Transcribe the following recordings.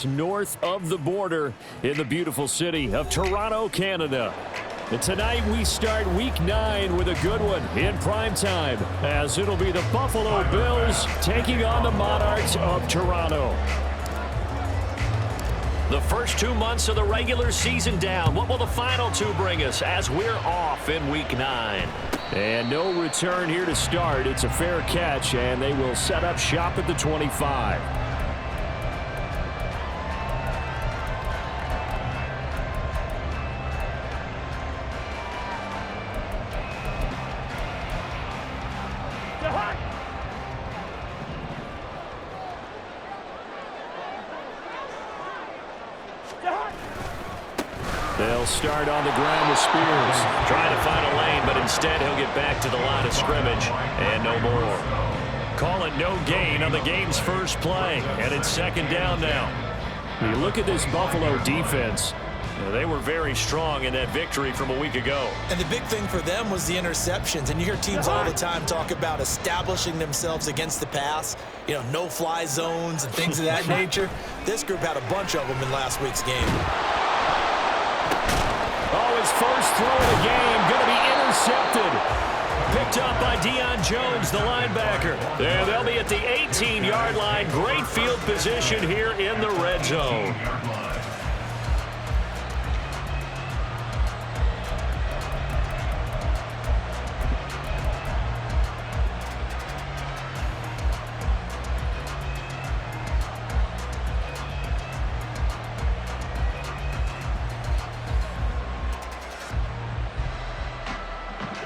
north of the border in the beautiful city of Toronto, Canada. And tonight we start Week 9 with a good one in prime time, as it'll be the Buffalo Bills taking on the Monarchs of Toronto. The first 2 months of the regular season down. What will the final two bring us as we're off in Week 9? And no return here to start. It's a fair catch, and they will set up shop at the 25. They'll start on the ground with Spears. Trying to find a lane, but instead he'll get back to the line of scrimmage and no more. Call it no gain on the game's first play, and it's second down now. You look at this Buffalo defense. They were very strong in that victory from a week ago. And the big thing for them was the interceptions. And you hear teams all the time talk about establishing themselves against the pass, no-fly zones and things of that nature. This group had a bunch of them in last week's game. Oh, his first throw of the game going to be intercepted. Picked up by Deion Jones, the linebacker. And they'll be at the 18-yard line. Great field position here in the red zone.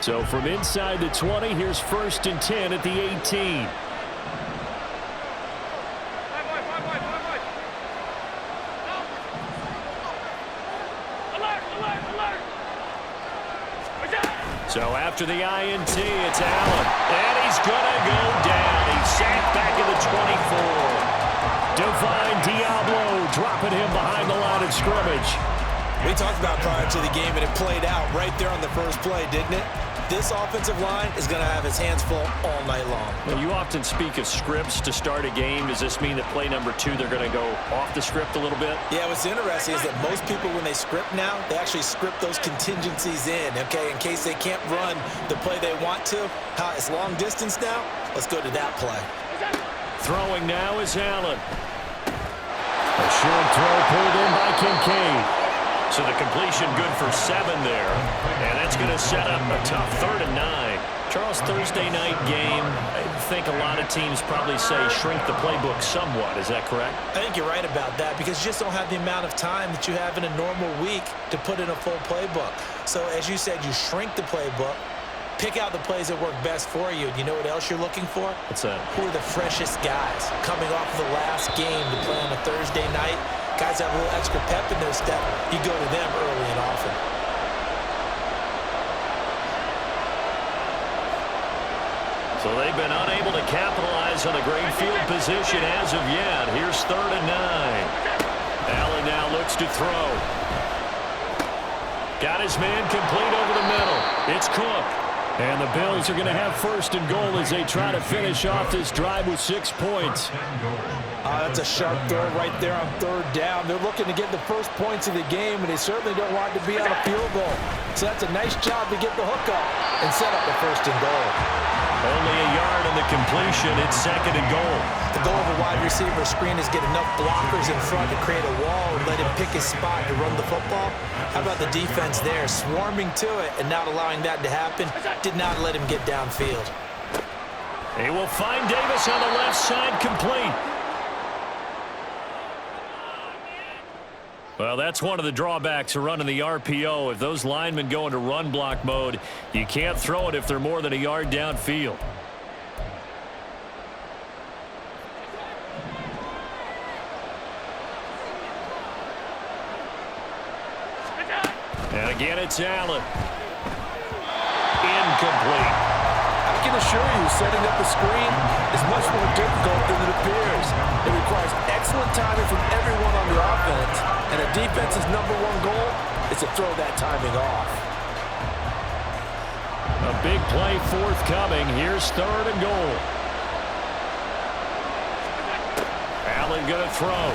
So from inside the 20, here's 1st and 10 at the 18. So after the INT, it's Allen. And he's going to go down. He's sacked back in the 24. Divine Diablo dropping him behind the line of scrimmage. We talked about prior to the game, and it played out right there on the first play, didn't it? This offensive line is going to have his hands full all night long. Well, you often speak of scripts to start a game. Does this mean that play number 2, they're going to go off the script a little bit? Yeah, what's interesting is that most people, when they script now, they actually script those contingencies in, okay, in case they can't run the play they want to. It's long distance now. Let's go to that play. Throwing now is Allen. A short throw pulled in by Kincaid. So the completion good for 7 there. And that's going to set up a tough 3rd and 9. Charles, Thursday night game, I think a lot of teams probably say shrink the playbook somewhat. Is that correct? I think you're right about that because you just don't have the amount of time that you have in a normal week to put in a full playbook. So as you said, you shrink the playbook, pick out the plays that work best for you. And you know what else you're looking for? What's that? Who are the freshest guys coming off of the last game to play on a Thursday night? Guys have a little extra pep in their step. You go to them early and often. So they've been unable to capitalize on a great field position as of yet. Here's 3rd and 9. Allen now looks to throw. Got his man complete over the middle. It's Cook. And the Bills are going to have 1st and goal as they try to finish off this drive with 6 points. That's a sharp throw right there on 3rd down. They're looking to get the first points of the game, and they certainly don't want to be on a field goal. So that's a nice job to get the hook up and set up the 1st and goal. Only a yard on the completion. It's 2nd and goal. The goal of a wide receiver screen is get enough blockers in front to create a wall and let him pick his spot to run the football. How about the defense there, swarming to it and not allowing that to happen? Did not let him get downfield. He will find Davis on the left side, complete. Well, that's one of the drawbacks of running the RPO. If those linemen go into run block mode, you can't throw it if they're more than a yard downfield. And again, it's Allen. Incomplete. I can assure you, setting up a screen is much more difficult than it appears. It requires excellent timing from everyone on the offense, and a defense's #1 goal is to throw that timing off. A big play forthcoming. Here's 3rd and goal. Allen going to throw.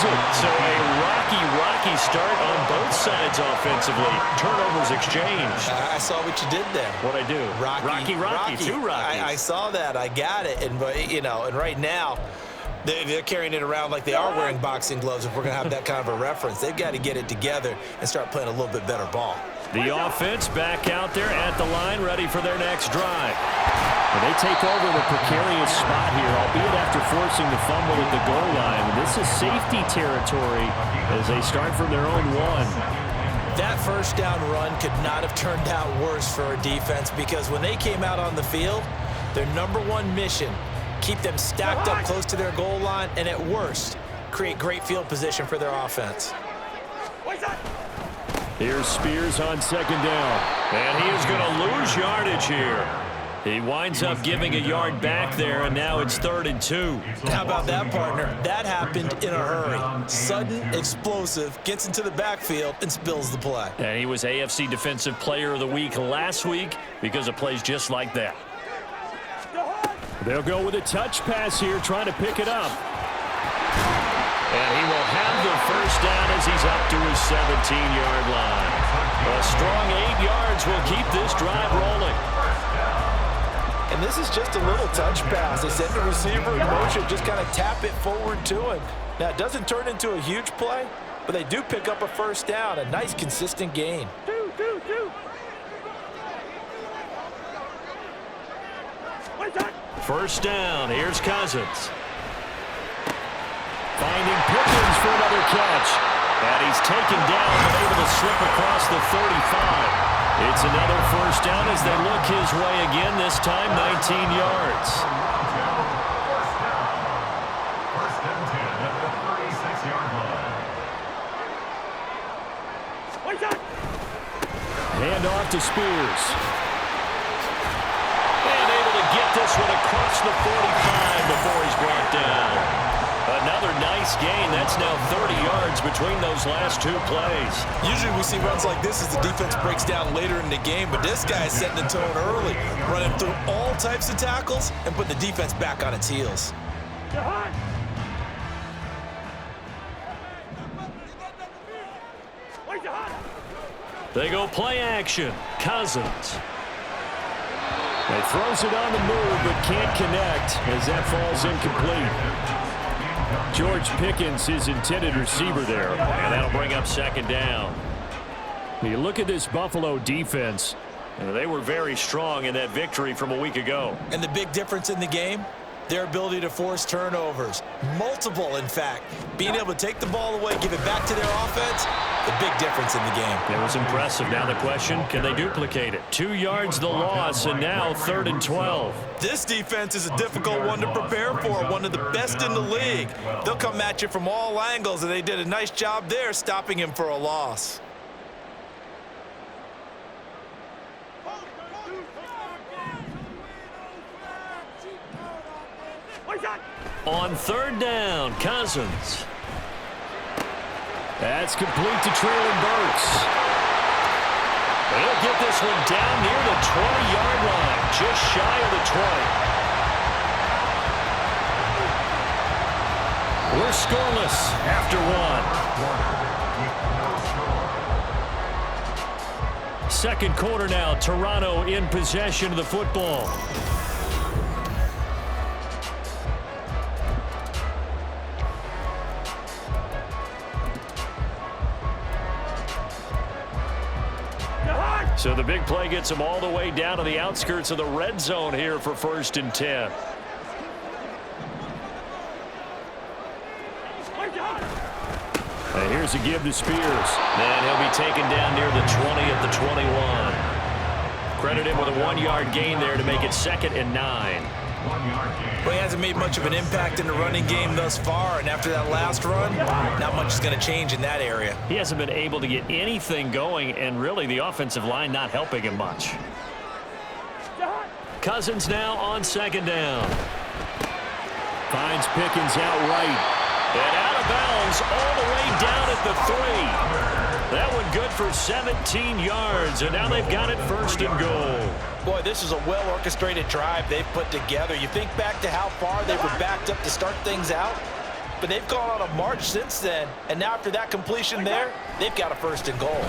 it. So a rocky start on both sides offensively. Turnovers exchanged. I saw what you did there. What'd I do? Rocky. Two Rockies. I saw that. I got it. And right now, they're carrying it around like they are wearing boxing gloves. If we're going to have that kind of a reference, they've got to get it together and start playing a little bit better ball. The offense back out there at the line, ready for their next drive. And they take over the precarious spot here, albeit after forcing the fumble at the goal line. This is safety territory as they start from their own one. That first down run could not have turned out worse for a defense, because when they came out on the field, their number one mission, keep them stacked up close to their goal line, and at worst, create great field position for their offense. Here's Spears on second down. And he is going to lose yardage here. He winds up giving a yard back there, and now it's 3rd and 2. How about that, partner? That happened in a hurry. Sudden, explosive, gets into the backfield, and spills the play. And he was AFC Defensive Player of the Week last week because of plays just like that. They'll go with a touch pass here, trying to pick it up. And he will have the first down as he's up to his 17-yard line. A strong 8 yards will keep this drive rolling. And this is just a little touch pass. They send the receiver in motion, just kind of tap it forward to him. Now, it doesn't turn into a huge play, but they do pick up a first down, a nice, consistent gain. First down, here's Cousins. Finding Pickens for another catch. And he's taken down but able to slip across the 35. It's another first down as they look his way again, this time 19 yards. Hand off to Spears. And able to get this one across the 45 before he's brought down. Another nice gain. That's now 30 yards between those last 2 plays. Usually we see runs like this as the defense breaks down later in the game, but this guy is setting the tone early, running through all types of tackles and putting the defense back on its heels. They go play action. Cousins. He throws it on the move but can't connect as that falls incomplete. George Pickens, his intended receiver there. And that'll bring up second down. You look at this Buffalo defense. They were very strong in that victory from a week ago. And the big difference in the game, their ability to force turnovers. Multiple, in fact. Being able to take the ball away, give it back to their offense, the big difference in the game. It was impressive. Now the question, can they duplicate it? 2 yards the loss, and now 3rd and 12. This defense is a difficult one to prepare for, one of the best in the league. They'll come at you from all angles, and they did a nice job there stopping him for a loss. On 3rd down, Cousins. That's complete to Traylon Burks. They'll get this one down near the 20-yard line, just shy of the 20. We're scoreless after 1. Second quarter now, Toronto in possession of the football. So the big play gets them all the way down to the outskirts of the red zone here for 1st and 10. And here's a give to Spears. And he'll be taken down near the 20 at the 21. Credit him with a 1-yard gain there to make it 2nd and 9. Well, he hasn't made much of an impact in the running game thus far, and after that last run, not much is going to change in that area. He hasn't been able to get anything going, and really the offensive line not helping him much. Cousins now on 2nd down. Finds Pickens out right. And out of bounds all the way down at the 3. That one good for 17 yards, and now they've got it 1st and goal. Boy, this is a well-orchestrated drive they've put together. You think back to how far they were backed up to start things out. but they've gone on a march since then. And now after that completion there, they've got a 1st and goal.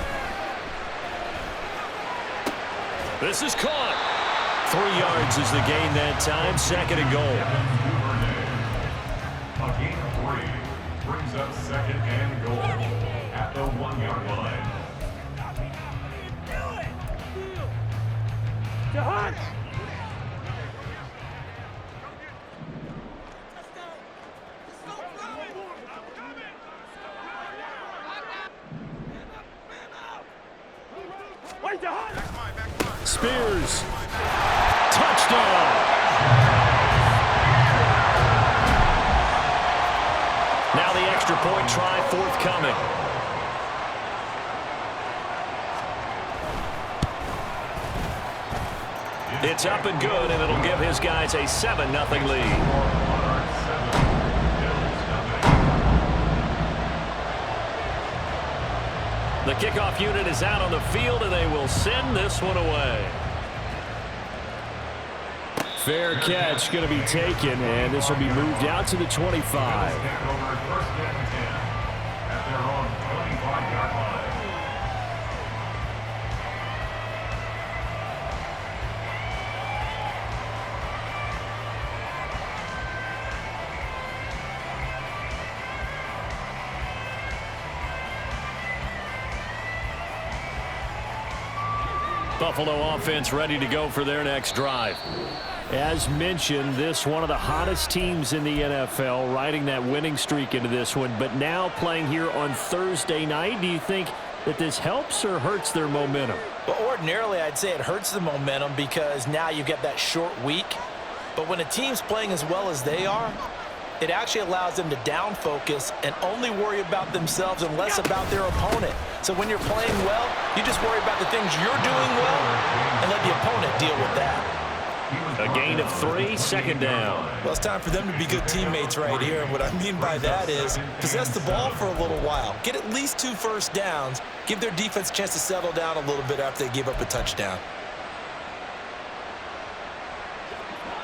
This is caught. 3 yards is the gain that time. 2nd and goal. A gain of 3 brings up 2nd and goal at the 1-yard line. Spears. Touchdown. Now the extra point try forthcoming. It's up and good, and it'll give his guys a 7-0 lead. The kickoff unit is out on the field, and they will send this one away. Fair catch going to be taken, and this will be moved out to the 25. Buffalo offense ready to go for their next drive. As mentioned, this one of the hottest teams in the NFL, riding that winning streak into this one, but now playing here on Thursday night. Do you think that this helps or hurts their momentum? Well, ordinarily, I'd say it hurts the momentum because now you get that short week. But when a team's playing as well as they are, it actually allows them to down focus and only worry about themselves and less about their opponent. So when you're playing well, you just worry about the things you're doing well and let the opponent deal with that. A gain of 3, 2nd down. Well, it's time for them to be good teammates right here. And what I mean by that is possess the ball for a little while. Get at least 2 first downs. Give their defense a chance to settle down a little bit after they give up a touchdown.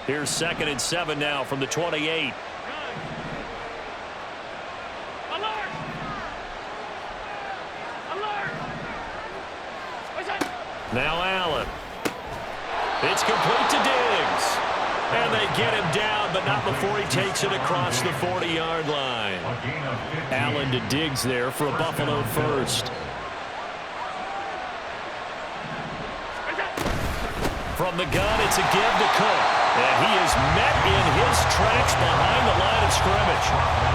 Here's 2nd and 7 now from the 28. Now Allen. It's complete to Diggs. And they get him down, but not before he takes it across the 40-yard line. Allen to Diggs there for a Buffalo first. From the gun, it's a give to Cook. And he is met in his tracks behind the line of scrimmage.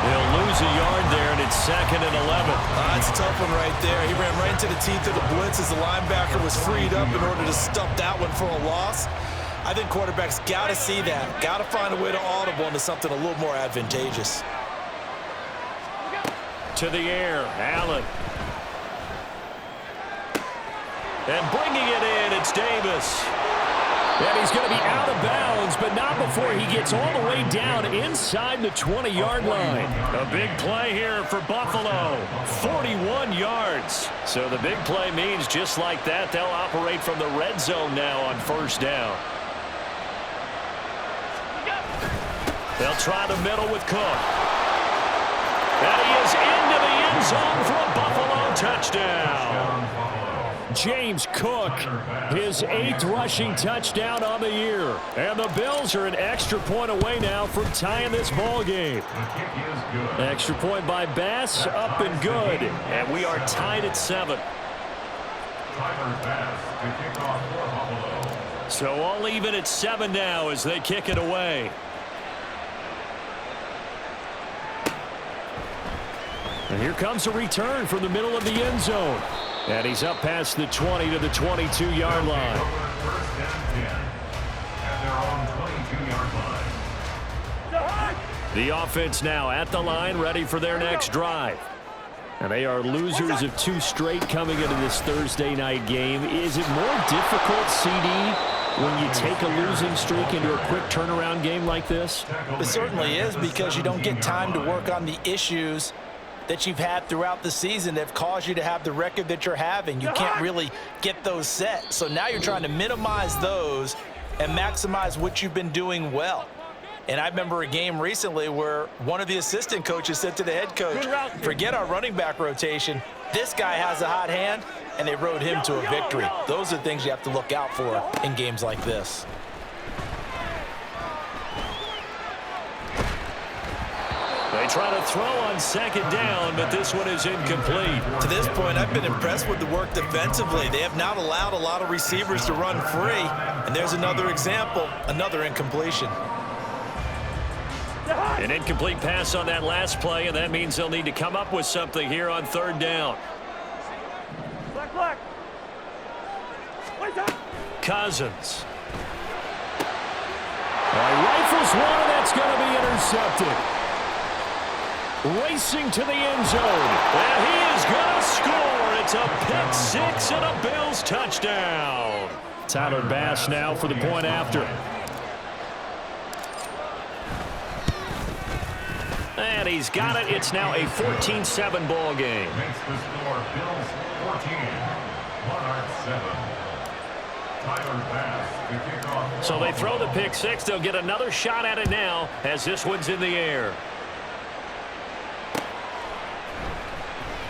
They'll lose a yard there, and it's 2nd and 11. That's a tough one right there. He ran right into the teeth of the blitz as the linebacker was freed up in order to stop that one for a loss. I think quarterbacks got to see that. Got to find a way to audible into something a little more advantageous. To the air, Allen. And bringing it in, it's Davis. And he's going to be out of bounds, but not before he gets all the way down inside the 20-yard line. A big play here for Buffalo. 41 yards. So the big play means just like that, they'll operate from the red zone now on 1st down. They'll try the middle with Cook. And he is into the end zone for a Buffalo touchdown. James Cook, his 8th rushing touchdown on the year. And the Bills are an extra point away now from tying this ball game. Extra point by Bass, up and good. And we are tied at 7. So all even at 7 now as they kick it away. And here comes a return from the middle of the end zone. And he's up past the 20 to the 22-yard line. The offense now at the line, ready for their next drive. And they are losers of 2 straight coming into this Thursday night game. Is it more difficult, CD, when you take a losing streak into a quick turnaround game like this? It certainly is, because you don't get time to work on the issues that you've had throughout the season that have caused you to have the record that you're having. You can't really get those set. So now you're trying to minimize those and maximize what you've been doing well. And I remember a game recently where one of the assistant coaches said to the head coach, forget our running back rotation. This guy has a hot hand, and they rode him to a victory. Those are things you have to look out for in games like this. They try to throw on second down, but this one is incomplete. To this point, I've been impressed with the work defensively. They have not allowed a lot of receivers to run free. And there's another example, another incompletion. An incomplete pass on that last play, and that means they'll need to come up with something here on third down. Cousins. Rifles one, and that's going to be intercepted. Racing to the end zone. And he is going to score. It's a pick six and a Bills touchdown. Tyler Bass now for the point after. And he's got it. It's now a 14-7 ball game. Makes the score Bills 14, Monarchs 7. Tyler Bass, the kickoff. So they throw the pick six. They'll get another shot at it now as this one's in the air.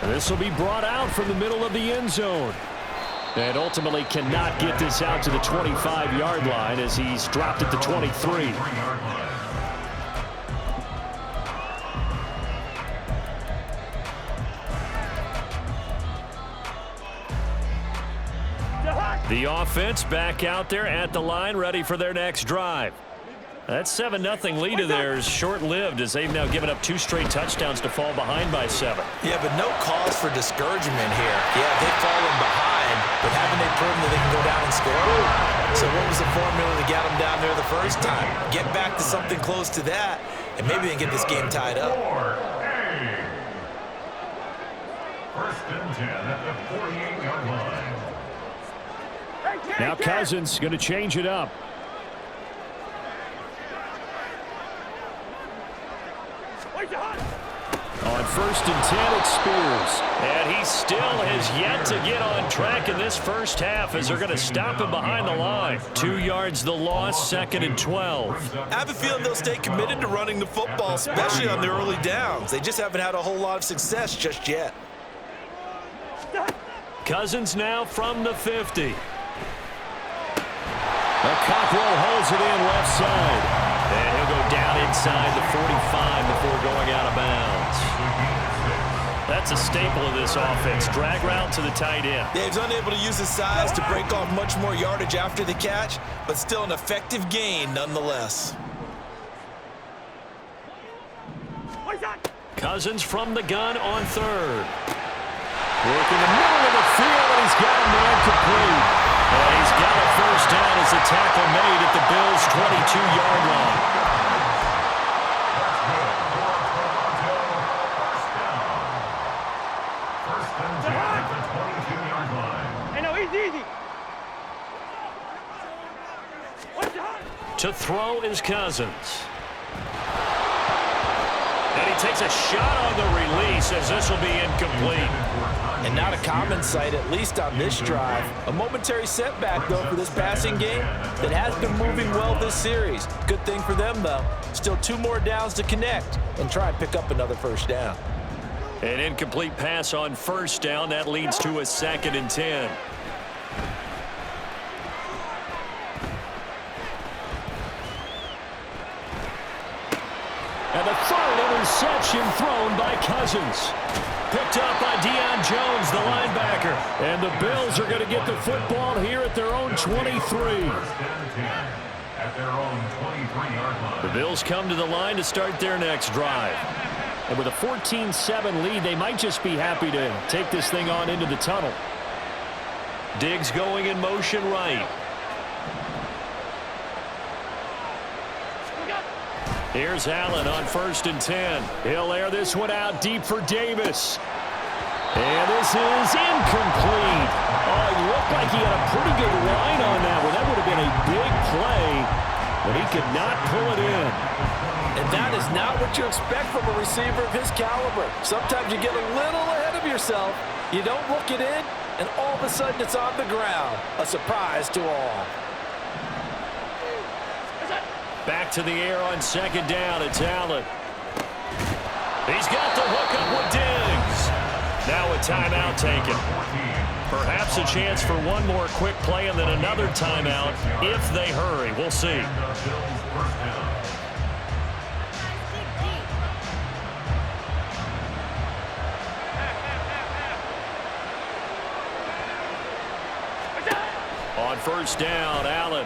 This will be brought out from the middle of the end zone. And ultimately cannot get this out to the 25-yard line as he's dropped at the 23. The offense back out there at the line, ready for their next drive. That 7-0 lead of theirs short-lived as they've now given up 2 straight touchdowns to fall behind by 7. Yeah, but no cause for discouragement here. Yeah, they've fallen behind, but haven't they proven that they can go down and score? So what was the formula to get them down there the first time? Get back to something close to that, and maybe they can get this game tied up. First and 10 at the 48-yard line. Now Cousins going to change it up. On first and 10, it's Spears. And he still has yet to get on track in this first half as they're going to stop him behind the line. 2 yards the loss, 2nd and 12. I have a feeling they'll stay committed to running the football, especially on their early downs. They just haven't had a whole lot of success just yet. Cousins now from the 50. Cockrell holds it in left side. And he'll go down inside the 45 before going out of bounds. That's a staple of this offense. Drag route to the tight end. Yeah, he's unable to use his size to break off much more yardage after the catch, but still an effective gain nonetheless. Cousins from the gun on third. Work in the middle of the field, and he's got a man complete. And he's got a first down as the tackle made at the Bills' 22-yard line. First and 10 at the 22-yard line. To throw is Cousins. And he takes a shot on the release as this will be incomplete. And not a common sight, at least on this drive. A momentary setback, though, for this passing game that has been moving well this series. Good thing for them, though. Still 2 more downs to connect and try and pick up another first down. An incomplete pass on first down. That leads to a 2nd and 10. And the third interception thrown by Cousins. Picked up by Deion Jones, the linebacker. And the Bills are going to get the football here at their own 23. First and 10 at their own 23-yard line. The Bills come to the line to start their next drive. And with a 14-7 lead, they might just be happy to take this thing on into the tunnel. Diggs going in motion right. Here's Allen on first and 10. He'll air this one out deep for Davis. And this is incomplete. Oh, it looked like he had a pretty good line on that one. That would have been a big play, but he could not pull it in. And that is not what you expect from a receiver of his caliber. Sometimes you get a little ahead of yourself. You don't look it in, and all of a sudden it's on the ground. A surprise to all. Back to the air on second down. It's Allen. He's got the hook up with Diggs. Now a timeout taken. Perhaps a chance for one more quick play and then another timeout if they hurry. We'll see. On first down, Allen.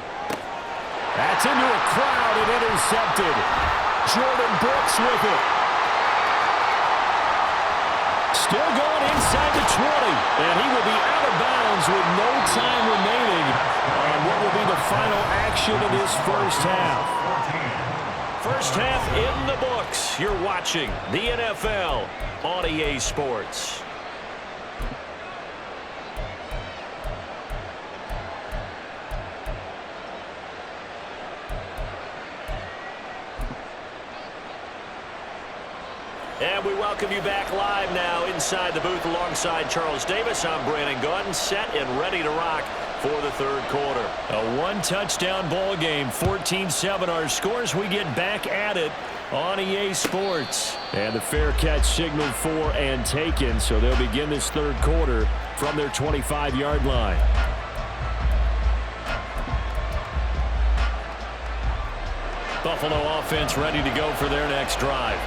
That's into a crowd and intercepted. Jordan Brooks with it. Still going inside the 20. And he will be out of bounds with no time remaining on what will be the final action of this first half. First half in the books. You're watching the NFL on EA Sports. And we welcome you back live now inside the booth alongside Charles Davis. I'm Brandon Gaudin, set and ready to rock for the third quarter. A one-touchdown ball game, 14-7 our scores. We get back at it on EA Sports. And the fair catch signaled for and taken, so they'll begin this third quarter from their 25-yard line. Buffalo offense ready to go for their next drive.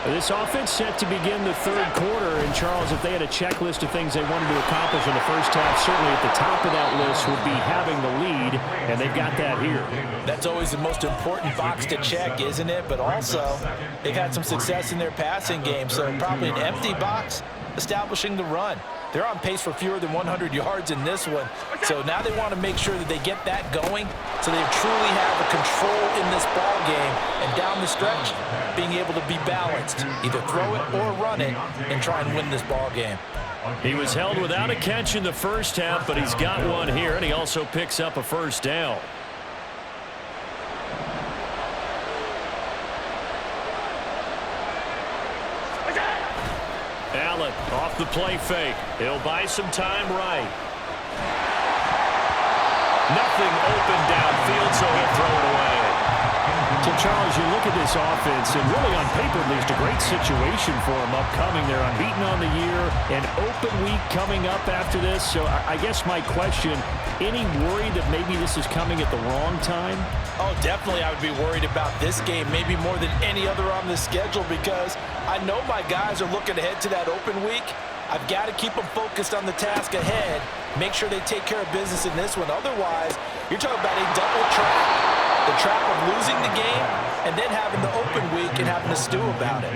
This offense set to begin the third quarter, and Charles, if they had a checklist of things they wanted to accomplish in the first half, certainly at the top of that list would be having the lead, and they've got that here. That's always the most important box to check, isn't it? But also, they've had some success in their passing game, so probably an empty box establishing the run. They're on pace for fewer than 100 yards in this one, so now they want to make sure that they get that going so they truly have a control in this ball game, and down the stretch, being able to be balanced, either throw it or run it, and try and win this ball game. He was held without a catch in the first half, but he's got one here, and he also picks up a first down. Allen off the play fake. He'll buy some time right. Nothing open downfield, so he'll throw it away. So, Charles, you look at this offense, and really on paper, at least, a great situation for them upcoming. They're unbeaten on the year, an open week coming up after this. So I guess my question, any worry that maybe this is coming at the wrong time? Oh, definitely I would be worried about this game, maybe more than any other on the schedule, because I know my guys are looking ahead to that open week. I've got to keep them focused on the task ahead, make sure they take care of business in this one. Otherwise, you're talking about a double trap. The trap of losing the game and then having the open week and having to stew about it.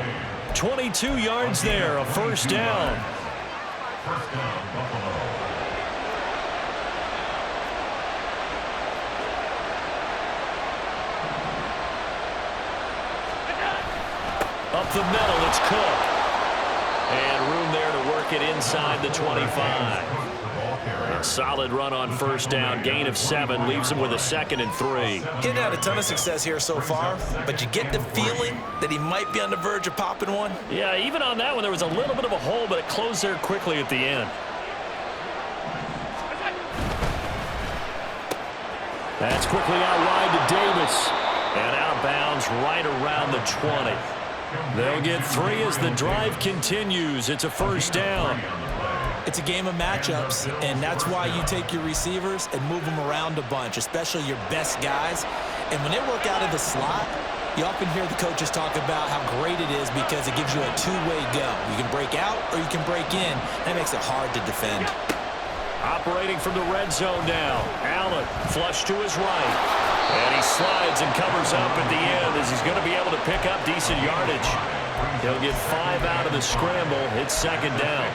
22 yards there, a first down. First down, Buffalo. Up the middle, it's Cook. And room there to work it inside the 25. A solid run on first down. Gain of 7 leaves him with a 2nd and 3. He's had a ton of success here so far, but you get the feeling that he might be on the verge of popping one. Yeah, even on that one, there was a little bit of a hole, but it closed there quickly at the end. That's quickly out wide to Davis. And out of bounds right around the 20. They'll get 3 as the drive continues. It's a first down. It's a game of matchups, and that's why you take your receivers and move them around a bunch, especially your best guys. And when they work out of the slot, you often hear the coaches talk about how great it is because it gives you a two-way go. You can break out or you can break in. That makes it hard to defend. Operating from the red zone now. Allen flush to his right. And he slides and covers up at the end as he's going to be able to pick up decent yardage. He'll get 5 out of the scramble. It's second down.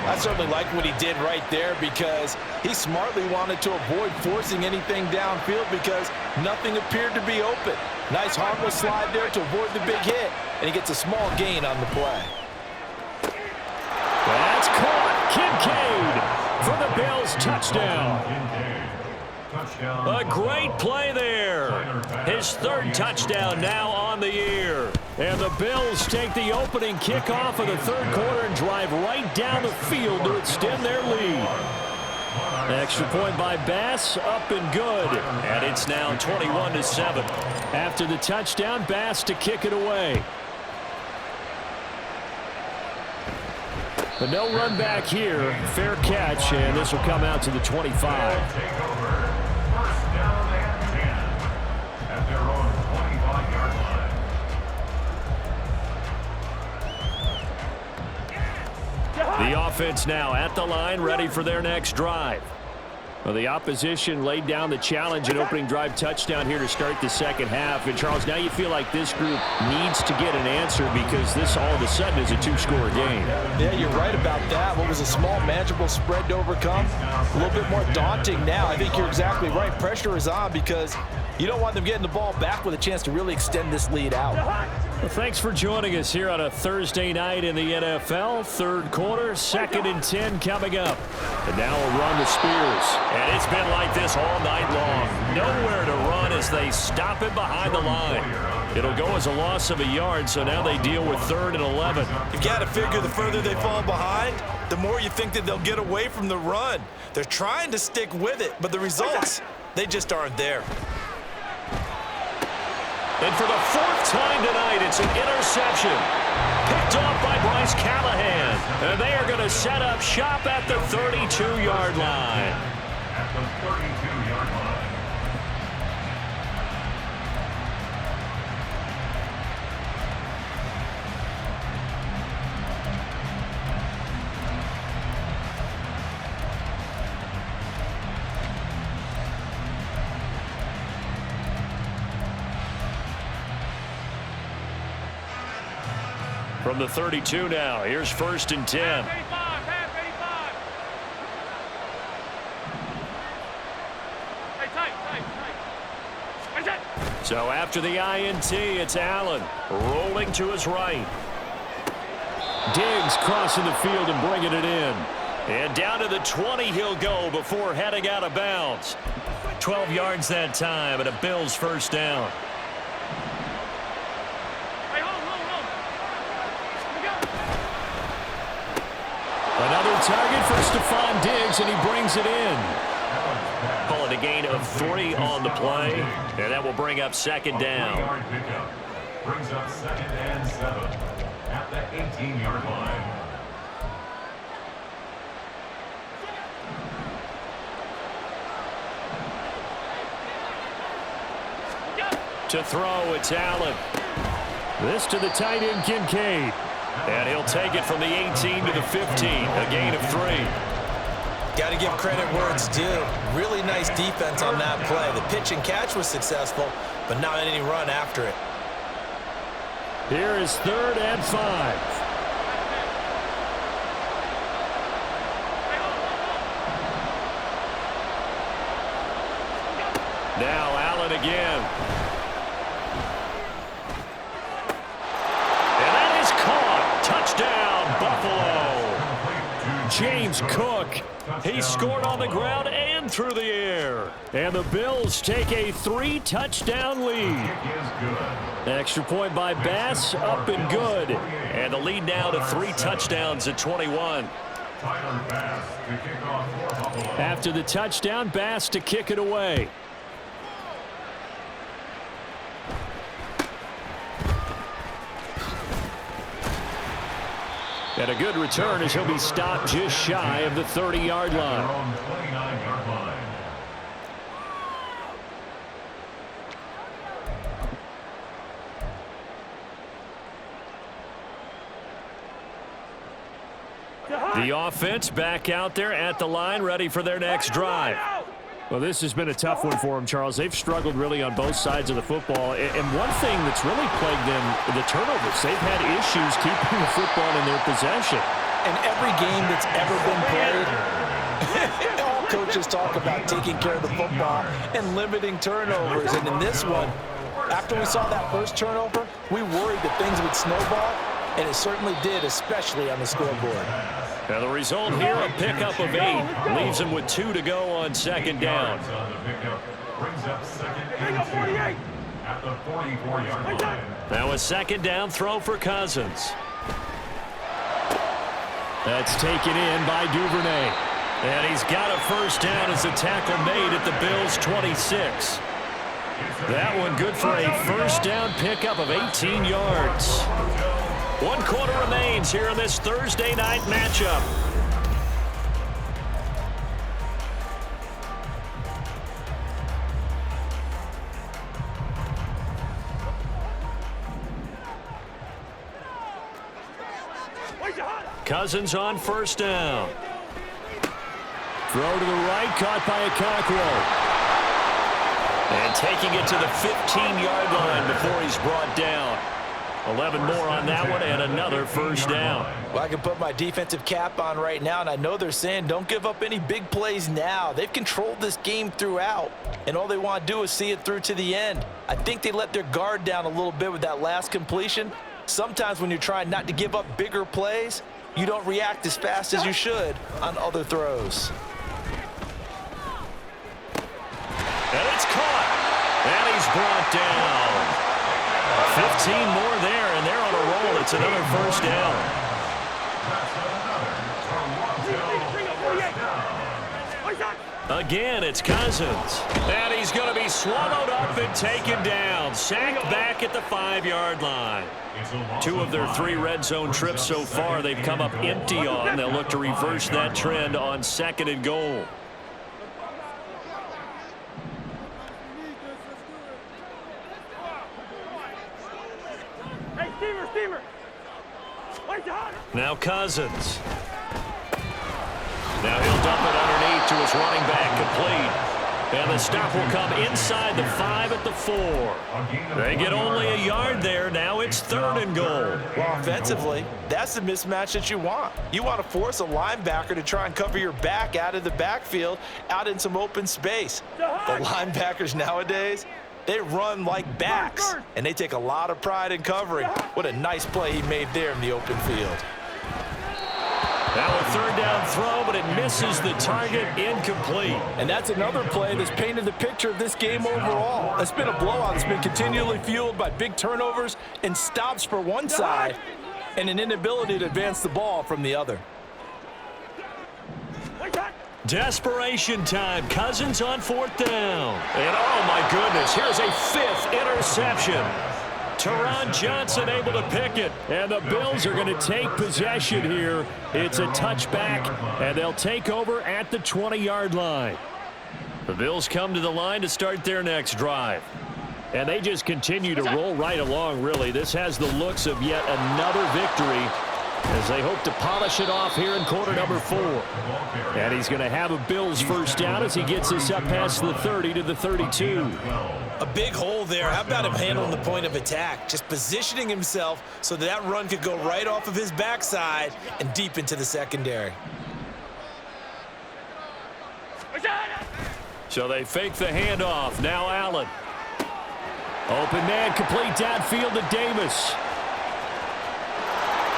I certainly like what he did right there because he smartly wanted to avoid forcing anything downfield because nothing appeared to be open. Nice harmless slide there to avoid the big hit, and he gets a small gain on the play. That's caught. Kincaid for the Bills touchdown. A great play there. His 3rd touchdown now on the year. And the Bills take the opening kickoff of the third quarter and drive right down the field to extend their lead. Extra point by Bass, up and good. And it's now 21-7. After the touchdown, Bass to kick it away. But no run back here. Fair catch, and this will come out to the 25. Take over. First down and 10 at their own 25-yard line. The offense now at the line, ready for their next drive. Well, the opposition laid down the challenge and opening drive touchdown here to start the second half. And, Charles, now you feel like this group needs to get an answer because this all of a sudden is a two-score game. Yeah, you're right about that. What was a small, manageable spread to overcome? A little bit more daunting now. I think you're exactly right. Pressure is on because you don't want them getting the ball back with a chance to really extend this lead out. Well, thanks for joining us here on a Thursday night in the NFL. Third quarter, 2nd and 10 coming up. And now we'll run the Spears. And it's been like this all night long. Nowhere to run as they stop it behind the line. It'll go as a loss of a yard, so now they deal with 3rd and 11. You've got to figure the further they fall behind, the more you think that they'll get away from the run. They're trying to stick with it, but the results, they just aren't there. And for the 4th time tonight, it's an interception. Picked off by Bryce Callahan. And they are going to set up shop at the 32-yard line. At the 32-yard line. From the 32 now, here's 1st and 10. So after the INT, it's Allen rolling to his right. Diggs crossing the field and bringing it in. And down to the 20 he'll go before heading out of bounds. 12 yards that time and a Bills first down. Another target for Stephon Diggs, and he brings it in. Call it a gain of 3 on the play, and that will bring up 2nd down. 3-yard pickup brings up 2nd and 7 at the 18-yard line. To throw, it's Allen. This to the tight end, Kincaid. And he'll take it from the 18 to the 15, a gain of 3. Got to give credit where it's due. Really nice defense on that play. The pitch and catch was successful, but not any run after it. Here is 3rd and 5. Now Allen again. And that is caught. Touchdown, Buffalo. James Cook. He scored on the ground and through the air. And the Bills take a 3-touchdown lead. Extra point by Bass, up and good. And the lead now to 3 touchdowns at 21. Tyler Bass to kick off for Buffalo. After the touchdown, Bass to kick it away. And a good return as he'll be stopped just shy of the 30-yard Their line. own 29-yard line. The offense back out there at the line, ready for their next drive. Well, this has been a tough one for them, Charles. They've struggled really on both sides of the football. And one thing that's really plagued them, the turnovers. They've had issues keeping the football in their possession. In every game that's ever been played, all coaches talk about taking care of the football and limiting turnovers. And in this one, after we saw that first turnover, we worried that things would snowball, and it certainly did, especially on the scoreboard. Now the result here, a pickup of 8. Leaves them with 2 to go on 2nd down. On the pickup brings up 2nd and 2 at the 44-yard line. Now a 2nd down throw for Cousins. That's taken in by Duvernay. And he's got a first down as the tackle made at the Bills' 26. That one good for a first down pickup of 18 yards. 1 quarter remains here in this Thursday night matchup. Cousins on first down. Throw to the right, caught by a Cockrell. And taking it to the 15-yard line before he's brought down. 11 more on that one and another first down. Well, I can put my defensive cap on right now, and I know they're saying don't give up any big plays now. They've controlled this game throughout, and all they want to do is see it through to the end. I think they let their guard down a little bit with that last completion. Sometimes when you're trying not to give up bigger plays, you don't react as fast as you should on other throws. And it's caught. And he's brought down. 15 more there, and they're on a roll. It's another first down. Again, it's Cousins. And he's going to be swallowed up and taken down. Sacked back at the 5-yard line. 2 of their 3 red zone trips so far they've come up empty on. They'll look to reverse that trend on 2nd and goal. Now Cousins. Now he'll dump it underneath to his running back, complete. And the stop will come inside the 5 at the 4. They get only a yard there. Now it's 3rd and goal. Well, offensively, that's the mismatch that you want. You want to force a linebacker to try and cover your back out of the backfield, out in some open space. The linebackers nowadays, they run like backs, and they take a lot of pride in covering. What a nice play he made there in the open field. Now a 3rd down throw, but it misses the target, incomplete. And that's another play that's painted the picture of this game overall. It's been a blowout. It's been continually fueled by big turnovers and stops for one side and an inability to advance the ball from the other. Desperation time. Cousins on 4th down. And oh my goodness, here's a 5th interception. Teron Johnson able to pick it. And the Bills are going to take possession here. It's a touchback, and they'll take over at the 20-yard line. The Bills come to the line to start their next drive. And they just continue to roll right along, really. This has the looks of yet another victory as they hope to polish it off here in quarter number 4. And he's going to have a Bills first down as he gets this up past the 30 to the 32. A big hole there. How about him handling the point of attack? Just positioning himself so that run could go right off of his backside and deep into the secondary. So they fake the handoff. Now Allen. Open man, complete downfield to Davis.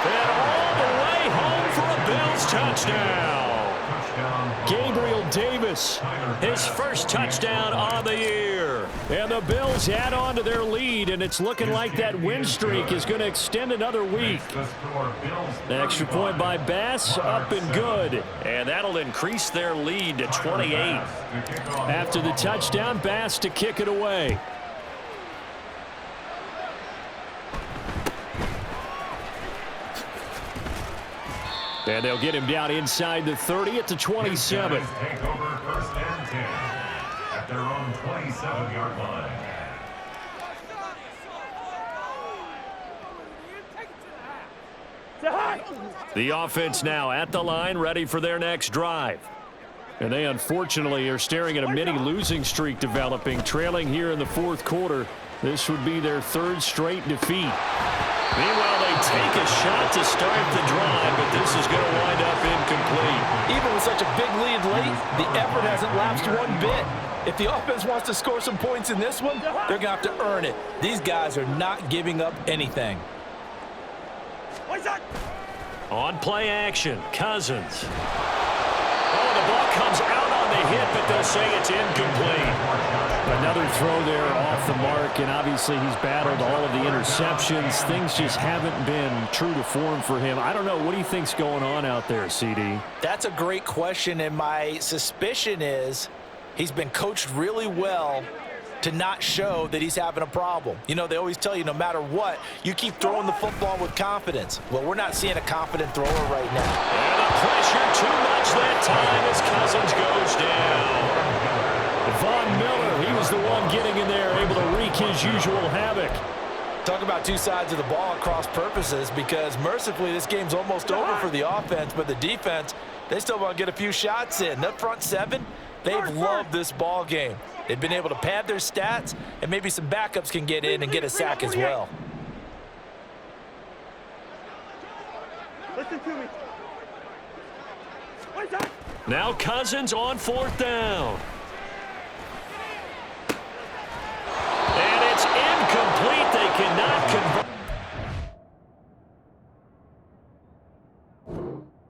And all the way home for a Bills touchdown. Gabriel Davis, his first touchdown on the year. And the Bills add on to their lead, and it's looking like that win streak is going to extend another week. The extra point by Bass, up and good. And that'll increase their lead to 28. After the touchdown, Bass to kick it away. And they'll get him down inside the 30 at the 27. Take over 1st and 10 at their own 27-yard line. The offense now at the line, ready for their next drive. And they unfortunately are staring at a mini losing streak developing, trailing here in the 4th quarter. This would be their 3rd straight defeat. Meanwhile, they take a shot to start the drive, but this is going to wind up incomplete. Even with such a big lead late, the effort hasn't lapsed one bit. If the offense wants to score some points in this one, they're going to have to earn it. These guys are not giving up anything. On play action, Cousins. Oh, the ball comes out on the hit, but they'll say it's incomplete. Another throw there off the mark, and obviously he's battled all of the interceptions. Things just haven't been true to form for him. I don't know. What do you think's going on out there, CD? That's a great question, and my suspicion is he's been coached really well to not show that he's having a problem. You know, they always tell you no matter what, you keep throwing the football with confidence. Well, we're not seeing a confident thrower right now. And the pressure too much that time as Cousins goes down. Von Miller, he was the one getting in there, able to wreak his usual havoc. Talk about two sides of the ball at cross purposes, because mercifully this game's almost over for the offense, but the defense, they still want to get a few shots in. That front seven, they've loved this ball game. They've been able to pad their stats, and maybe some backups can get in and get a sack as well. Listen to me. Now Cousins on 4th down.